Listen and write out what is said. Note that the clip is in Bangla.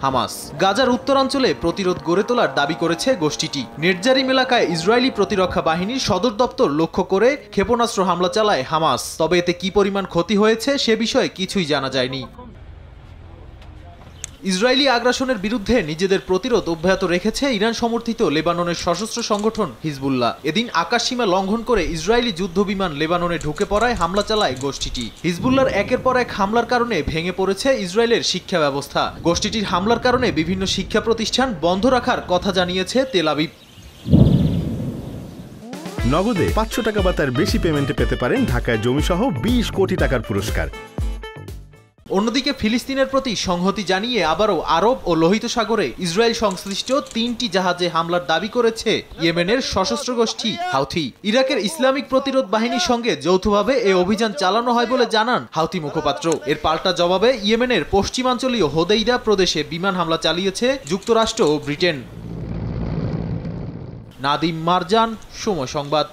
হামাস। গাজার উত্তরাঞ্চলে প্রতিরোধ গড়ে তোলার দাবি করেছে গোষ্ঠীটি। নেটজারিম এলাকায় ইসরায়েলি প্রতিরক্ষা বাহিনীর সদর দপ্তর লক্ষ্য করে ক্ষেপণাস্ত্র হামলা চালায় হামাস। তবে এতে কি পরিমাণ ক্ষতি হয়েছে সে বিষয়ে কিছুই জানা যায়নি। ইসরায়েলি আগ্রাসনের বিরুদ্ধে নিজেদের প্রতিরোধ অব্যাহত রেখেছে ইরান সমর্থিত লেবাননের সশস্ত্র সংগঠন হিজবুল্লাহ। এদিন আকাশসীমা লঙ্ঘন করে ইসরায়েলি যুদ্ধবিমান লেবাননে ঢুকে পড়ায় হামলা চালায় গোষ্ঠীটি। হিজবুল্লাহর একের পর এক হামলার কারণে ভেঙে পড়েছে ইসরায়েলের শিক্ষা ব্যবস্থা। গোষ্ঠীটির হামলার কারণে বিভিন্ন শিক্ষা প্রতিষ্ঠান বন্ধ রাখার কথা জানিয়েছে তেল আবিব। নগদে ৫০০ টাকা বা তার বেশি পেমেন্টে পেতে পারেন ঢাকায় জমিসহ ২০ কোটি টাকার পুরস্কার। অন্যদিকে ফিলিস্তিনের প্রতি সংহতি জানিয়ে আবারও আরব ও লোহিত সাগরে ইসরায়েল সংশ্লিষ্ট ৩টি জাহাজে হামলার দাবি করেছে ইয়েমেনের সশস্ত্র গোষ্ঠী হাউথি। ইরাকের ইসলামিক প্রতিরোধ বাহিনীর সঙ্গে যৌথভাবে এ অভিযান চালানো হয় বলে জানান হাউথি মুখপাত্র। এর পাল্টা জবাবে ইয়েমেনের পশ্চিমাঞ্চলীয় হোদেইদা প্রদেশে বিমান হামলা চালিয়েছে যুক্তরাষ্ট্র ও ব্রিটেন। নাদিম মারজান, সময় সংবাদ।